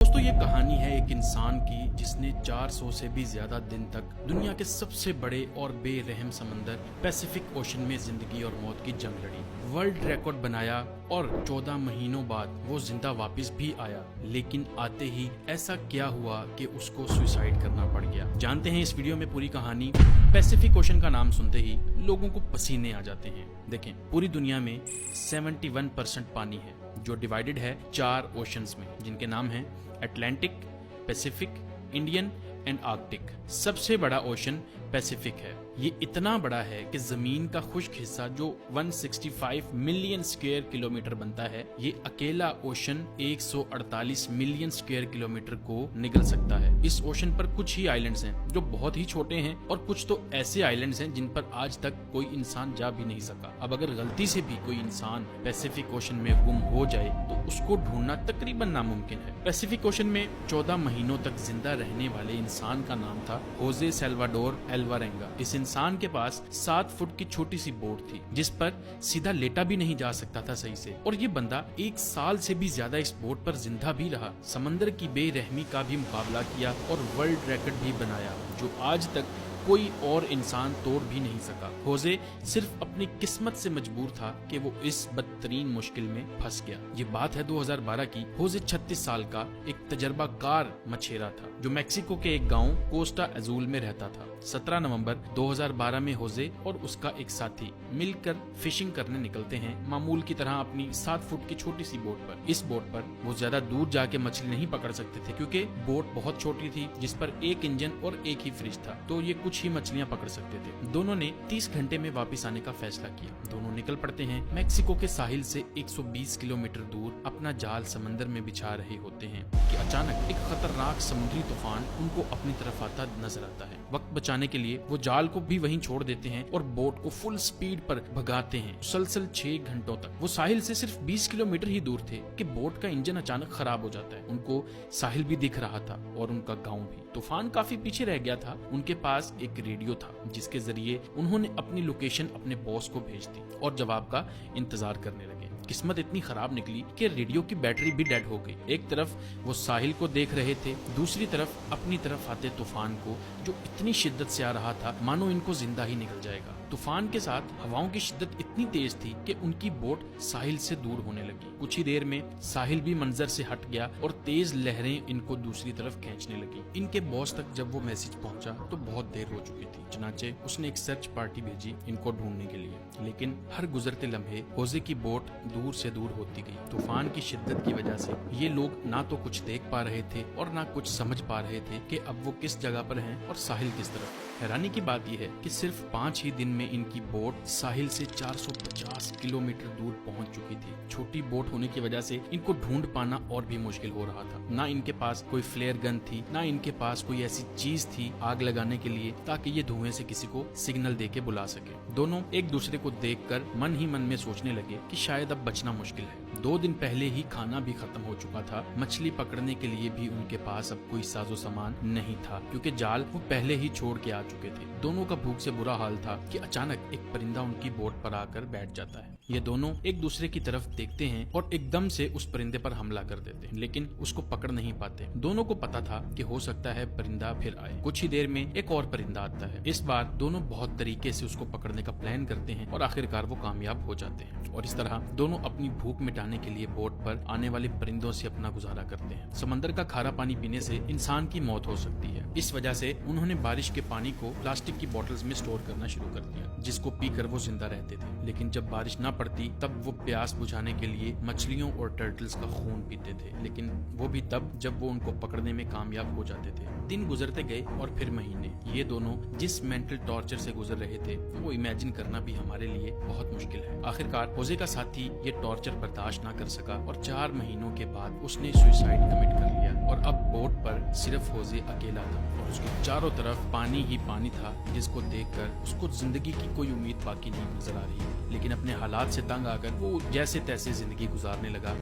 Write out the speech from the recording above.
दोस्तों ये कहानी है एक इंसान की जिसने 400 से भी ज्यादा दिन तक दुनिया के सबसे बड़े और बेरहम समंदर पैसिफिक ओशन में जिंदगी और मौत की जंग लड़ी, वर्ल्ड रिकॉर्ड बनाया और 14 महीनों बाद वो जिंदा वापस भी आया। लेकिन आते ही ऐसा क्या हुआ कि उसको सुसाइड करना पड़ गया। जानते हैं इस वीडियो में पूरी कहानी। पैसिफिक ओशन का नाम सुनते ही लोगों को पसीने आ जाते हैं। देखें, पूरी दुनिया में 71% पानी है जो डिवाइडेड है 4 ओशंस में, जिनके नाम हैं Atlantic, Pacific, Indian and Arctic. सबसे बड़ा ओशन पैसिफिक है। ये इतना बड़ा है कि जमीन का खुश्क हिस्सा जो 165 मिलियन स्क्वायर किलोमीटर बनता है, ये अकेला ओशन 148 मिलियन स्क्वायर किलोमीटर को निगल सकता है। इस ओशन पर कुछ ही आइलैंड्स हैं जो बहुत ही छोटे हैं और कुछ तो ऐसे आइलैंड्स हैं जिन पर आज तक कोई इंसान जा भी नहीं सका। अब अगर गलती से भी कोई इंसान पैसिफिक ओशन में गुम हो जाए तो उसको ढूंढना तकरीबन नामुमकिन है। पैसिफिक ओशन में 14 महीनों तक जिंदा रहने वाले इंसान का नाम था होजे सल्वाडोर अल्वारेंगा। इस इंसान के पास 7 फुट की छोटी सी बोट थी जिस पर सीधा लेटा भी नहीं जा सकता था सही से, और ये बंदा 1 साल से भी ज्यादा इस बोट पर जिंदा भी रहा, समंदर की बेरहमी का भी मुकाबला किया और वर्ल्ड रिकॉर्ड भी बनाया जो आज तक कोई और इंसान तोड़ भी नहीं सका। होजे सिर्फ अपनी किस्मत से मजबूर था कि वो इस बदतरीन मुश्किल में फंस गया। ये बात है 2012 की। होजे 36 साल का एक तजर्बाकार मछेरा था जो मेक्सिको के एक गांव कोस्टा अजूल में रहता था। 17 नवंबर 2012 में होजे और उसका एक साथी मिलकर फिशिंग करने निकलते हैं, मामूल की तरह अपनी 7 फुट की छोटी सी बोट पर। इस बोट पर वो ज्यादा दूर जाके मछली नहीं पकड़ सकते थे क्योंकि बोट बहुत छोटी थी जिस पर एक इंजन और एक ही फ्रिज था, तो ये कुछ ही मछलियां पकड़ सकते थे। दोनों ने 30 घंटे में वापस आने का फैसला किया। दोनों निकल पड़ते हैं। मेक्सिको के साहिल से 120 किलोमीटर दूर अपना जाल समंदर में बिछा रहे होते हैं कि अचानक एक खतरनाक समुद्री तूफान उनको अपनी तरफ आता नजर आता है। वक्त बचाने के लिए वो जाल को भी वहीं छोड़ देते हैं और बोट को फुल स्पीड पर भगाते हैं। मुसलसल 6 घंटों तक वो साहिल से सिर्फ 20 किलोमीटर ही दूर थे कि बोट का इंजन अचानक खराब हो जाता है। उनको साहिल भी दिख रहा था और उनका गाँव भी। तूफान काफी पीछे रह गया था। उनके पास एक रेडियो था जिसके जरिए उन्होंने अपनी लोकेशन अपने बॉस को भेज दी और जवाब का इंतजार करने लगे। किस्मत इतनी खराब निकली कि रेडियो की बैटरी भी डेड हो गई। एक तरफ वो साहिल को देख रहे थे, दूसरी तरफ अपनी तरफ आते तूफान को जो इतनी शिद्दत से आ रहा था मानो इनको जिंदा ही निकल जाएगा। तूफान के साथ हवाओं की शिद्दत इतनी तेज थी कि उनकी बोट साहिल से दूर होने लगी। कुछ ही देर में साहिल भी मंजर से हट गया और तेज लहरें इनको दूसरी तरफ खींचने लगी। इनके बॉस तक जब वो मैसेज पहुंचा तो बहुत देर हो चुकी थी। चुनाचे उसने एक सर्च पार्टी भेजी इनको ढूंढने के लिए, लेकिन हर गुजरते लम्हे होजे की बोट दूर से दूर होती गई। तूफान की शिद्दत की वजह से ये लोग ना तो कुछ देख पा रहे थे और ना कुछ समझ पा रहे थे कि अब वो किस जगह पर हैं और साहिल किस तरफ। हैरानी की बात यह है कि सिर्फ 5 ही दिन में इनकी बोट साहिल से 450 किलोमीटर दूर पहुंच चुकी थी। छोटी बोट होने की वजह से इनको ढूंढ पाना और भी मुश्किल हो रहा था। ना इनके पास कोई फ्लेयर गन थी, ना इनके पास कोई ऐसी चीज थी आग लगाने के लिए ताकि ये धुएं से किसी को सिग्नल देके बुला सके। दोनों एक दूसरे को देखकर मन ही मन में सोचने लगे कि शायद अब बचना मुश्किल है। 2 दिन पहले ही खाना भी खत्म हो चुका था। मछली पकड़ने के लिए भी उनके पास अब कोई साजो सामान नहीं था क्योंकि जाल वो पहले ही छोड़ के आ चुके थे। दोनों का भूख से बुरा हाल था कि अचानक एक परिंदा उनकी बोट पर आकर बैठ जाता है। ये दोनों एक दूसरे की तरफ देखते हैं और एकदम से उस परिंदे पर हमला कर देते हैं, लेकिन उसको पकड़ नहीं पाते। दोनों को पता था कि हो सकता है परिंदा फिर आए। कुछ ही देर में एक और परिंदा आता है। इस बार दोनों बहुत तरीके से उसको पकड़ने का प्लान करते हैं और आखिरकार वो कामयाब हो जाते हैं। और इस तरह दोनों अपनी भूख मिटाने के लिए बोट पर आने वाले परिंदों से अपना गुजारा करते हैं। समंदर का खारा पानी पीने से इंसान की मौत हो सकती है। इस वजह से उन्होंने बारिश के पानी को प्लास्टिक की बोतल्स में स्टोर करना शुरू कर दिया जिसको पीकर वो जिंदा रहते थे। लेकिन जब बारिश न पड़ती तब वो प्यास बुझाने के लिए मछलियों और टर्टल्स का खून पीते थे, लेकिन वो भी तब जब वो उनको पकड़ने में कामयाब हो जाते थे। दिन गुजरते गए और फिर महीने। ये दोनों जिस मेंटल टॉर्चर से गुजर रहे थे वो इमेजिन करना भी हमारे लिए बहुत मुश्किल है। आखिरकार होजे का साथी ये टॉर्चर बर्दाश्त न कर सका और 4 महीनों के बाद उसने सुसाइड कमिट कर लिया और अब बोट पर सिर्फ होजे अकेला था और उसके चारों तरफ पानी ही पानी था जिसको देखकर उसको जिंदगी की कोई उम्मीद बाकी नहीं नजर आ रही। लेकिन अपने हालात से तंग आकर वो जैसे तैसे जिंदगी गुजारने लगा।